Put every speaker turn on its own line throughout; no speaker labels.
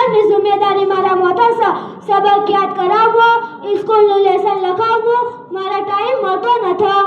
શિક્ષકની જિમ્મેદારી મારા મોટા છે સબક યાદ કરાવવો સ્કૂલનું લેસન લખાવવું મારા ટાઈમ મળતો નથી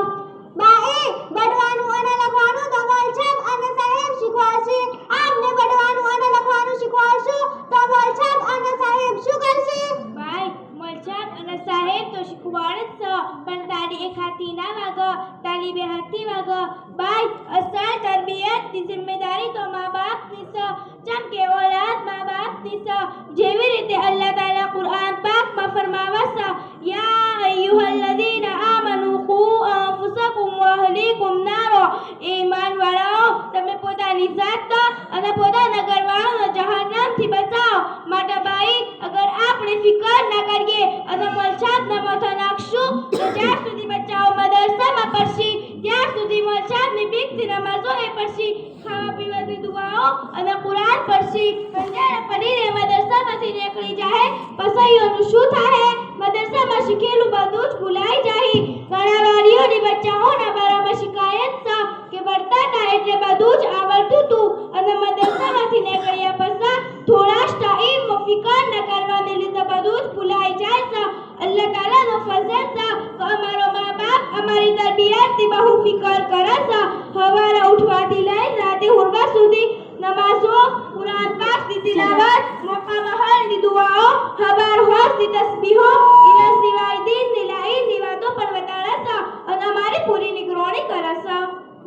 બાઈ બડવાનું અને લખવાનું તો મોલછાપ અને સાહેબ શીખવાડશે આપને બડવાનું અને લખવાનું શીખવાડશું તો મોલછાપ અને સાહેબ શું કરશે
ભાઈ મોલછાપ અને સાહેબ તો શીખવાડે જ છે પણ તારી એક હાથી ના વાગ તારી બે હાથી વાગ ભાઈ અસલ તરબિયતની જિમ્મેદારી તો મા બાપની છે જેમ કે ઓલાદ મા બાપની છે જેવી રીતે અલ્લાહ તાલા કુરઆન પાકમાં ફરમાવે છે યા અય્યુહલ્લઝીના આમનુ qu અંફુસકુમ વ અહલીકુમ નારો ઈમાન વાળાઓ તમે પોતાની જાત અને પોતાના ઘરવાળાને જહન્નમથી બચાવો માટે ભાઈ અગર આપણે ફિકર ના કરીએ અને મોલછાપના માથા નાખશું તો જ્યાં સુધી બચ્ચાઓ મદરસામાં પડશે ત્યાં સુધી મોલછાપની બીકથી નમાઝો એ પડશે ખાવા પીવાની દુઆઓ અને કુરાન પડશે પણ જ્યારે પડીને મદરસામાંથી નીકળી જાય પસૈયોનું શું થાય મદરસામાં શીખેલું બધું જ ભૂલાઈ જાય ઘણા વાલીઓની બચ્ચાઓના બારામાં શિકાયત છે કે ભણતા ના એટલે બધું જ આવડતું હતું અને મદરસામાંથી નીકળ્યા પછી થોડા જ ટાઈમ ફિકર ન કરવાને લીધે બધું જ ભૂલાઈ જાય છે અલ્લાહ તાલાનો ફઝલ છે કે અમારો મા બાપ અમારી તરબિયતની બહુ ફિકર કરે છે સવારે ઉઠવાથી લઈને રાતે હુરવા સુધી નમાઝો કુરાન પાકની તિલાવત મોકા મહલની દુઆઓ ખબર હોશની તસ્બીહો એના સિવાય દીનની લાઈનની વાતો પણ વટાડે છે અને અમારી પૂરી નિગરાણી કરે છે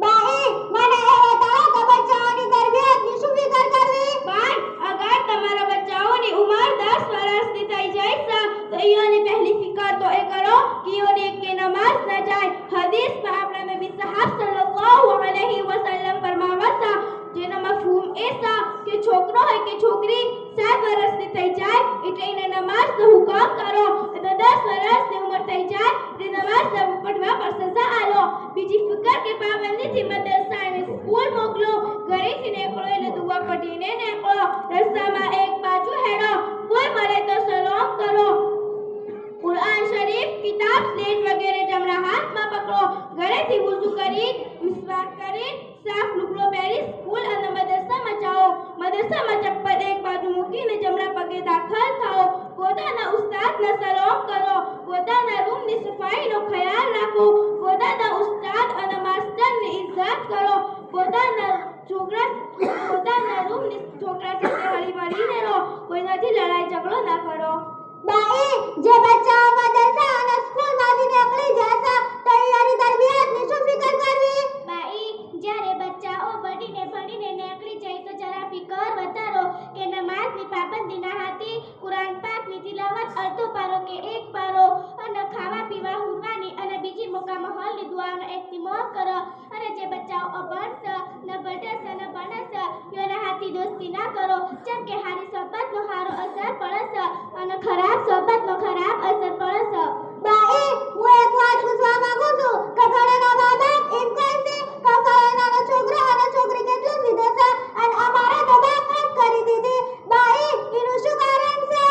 બાઈ મને એ બતાવો કે બચ્ચાઓની તરબિયતની શું ફિકર કરવી
ભાઈ અગર તમારા બચ્ચાઓની ઉંમર 10 વર્ષની થઈ જાય છે તો એઓની પહેલી ફિકર તો એ કરો કે એઓને કે નમાઝ ન જાય હદીસમાં આપણા નબી સાહબ સલ્લલ્લાહુ અલૈહિ વસલ્લમ ફરમાવે છે જેનો મફહૂમ એ છે કે છોકરો હોય કે છોકરી 7 વર્ષની થઈ જાય એટલે એને નમાઝનો હુકમ કરો અને 10 વર્ષની ઉંમર થઈ જાય એટલે નમાઝ પઢવા પર સજા આલો બીજી ફિકર કે પાબંદીથી મદરસા અને સ્કૂલ મોકલો ઘરેથી નીકળો એટલે દુઆ પઢીને નીકળો રસ્તામાં એક બાજુ હેડો કોઈ મળે તો સલામ કરો કુરાન શરીફ કિતાબ સ્લેટ વગેરે જમણા હાથમાં પકડો ઘરેથી wuzu કરી મિસવાક કરી સાફ લુગડો પહેરી સ્કૂલ અને મદરસામાં જાઓ મદરસામાં ચપ્પલ એક બાજુ મૂકીને જમણા પગે દાખલ થાઓ પોતાના ઉસ્તાદને સલામ કરો પોતાના રૂમની સફાઈનો ખ્યાલ રાખો પોતાના ઉસ્તાદ અને માસ્ટરની ઇજ્જત કરો પોતાના રૂમની છોકરા સાથે હળીમળીને રહો કોઈનાથી લડાઈ ઝઘડો ના કરો
બાઈ જે બચ્ચાઓ મદરસા અને સ્કૂલમાંથી નીકળી જશે તો એની તરબિયતની શું ફિકર કરવી
બાઈ જ્યારે બચ્ચાઓ ભણીને નીકળી જાય તો જરા ફિકર વધારો કે નમાઝની પાબંદી ના હતી કુરાન પાકની તિલાવત અડધો પારો કે એક પારો અને ખાવા પીવા હુરવાની અને બીજી મોકા મહલની દુઆનો ઇહ્તિમામ કરો અને જે બચ્ચાઓ અભણ છે ન ભણશે ન ભણશે એના હાથી દોસ્તી ના કરો જેમ કે હારી સોબતનો હારો અસર પડે છે અને ખરાબ સોબતનો ખરાબ અસર પડે છે
બાઈ હું એક વાત પૂછવા માંગુ છું કે ઘણાના મા બાપ એમ કહે છે કે ફલાણાનો છોકરો અને છોકરી કેટલું સીધો છે અને અમારા તો બાકાત કરી દીધી બાઈ એનું શું કારણ છે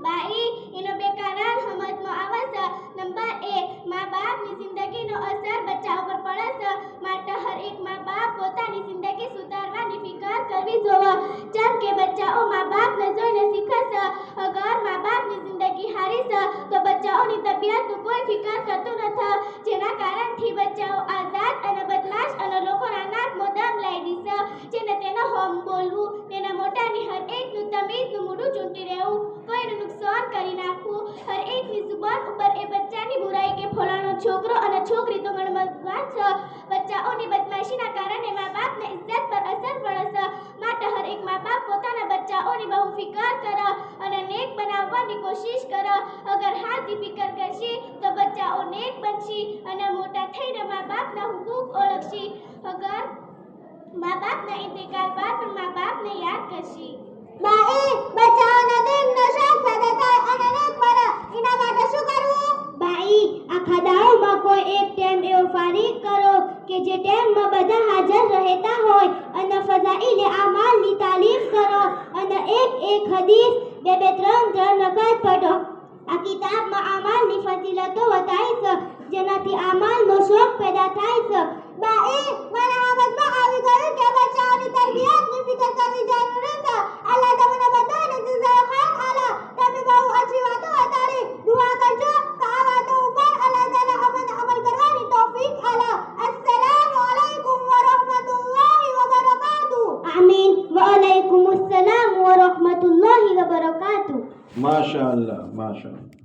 બાઈ એનો બે કારણ સમજમાં આવે છે નંબર 1 મા બાપની જિંદગીનો અસર બચ્ચા ઉપર પડે છે માટે હર એક મા બાપ પોતાની જિંદગી સુધારવાની ફિકર કરવી જોઈએ જેમ કે બચ્ચાઓ મા બાપને જોઈને શીખે છે અગર મા બાપની જિંદગી હારી છે તો બચ્ચાઓની તબિયતનું કોઈ ફિકર કરતું નથી જેના કારણથી બચ્ચાઓ આઝાદ અને બદમાશ અને લોકોના નાક મોઢામ લઈ દીશે જેને તેનો હોમ બોલવું તેના મોટાની હર એકનું તમીઝનું મોઢું ચૂંટી રહેવું કોઈનું નુકસાન કરી નાખવું હર એકની જુબાન ઉપર એ બચ્ચાની બુરાઈ કે ફલાણો છોકરો અને છોકરી તો ગણમતવાર છે બચ્ચાઓની બદમાશીના કારણે મા બાપને ઇજ્જત પર અસર પડે છે માટે હર એક મા બાપ પોતાના બચ્ચાઓની બહુ ફિકર કરે અને નેક બનાવવાની કોશિશ કરે અગર હાથી ફિકર કરશે તો બચ્ચાઓ નેક બનશે અને મોટા થઈને મા બાપના હુકુક ઓળખશે અગર મા બાપના ઇંતકાલ બાદ પણ મા બાપને યાદ કરશે
બાઈ બચ્ચાઓના દિલનો શોખ પેદા થાય અને નેક બને એના માટે શું કરવું બાઈ આખા દાડમાં કોઈ એક ટાઈમ એવો ફારિગ કરો કે જે ટાઈમમાં બધા હાજર રહેતા હોય અને ફઝાઇલે આમાલની તાલીમ કરો અને એક હદીસ બે ત્રણ નકલ પઢો આ કિતાબમાં આમાલની ફજીલતો બતાવી છે જેનાથી આમાલનો શોખ પેદા થાય છે બાઈ મને સમજમાં આવી ગયું કે બચ્ચાઓની તરબિયતની ફિકર કરવી જરૂરી છે અલ્લાહ તમને બધાને જઝા
માશાઅલ્લાહ માશાઅલ્લાહ.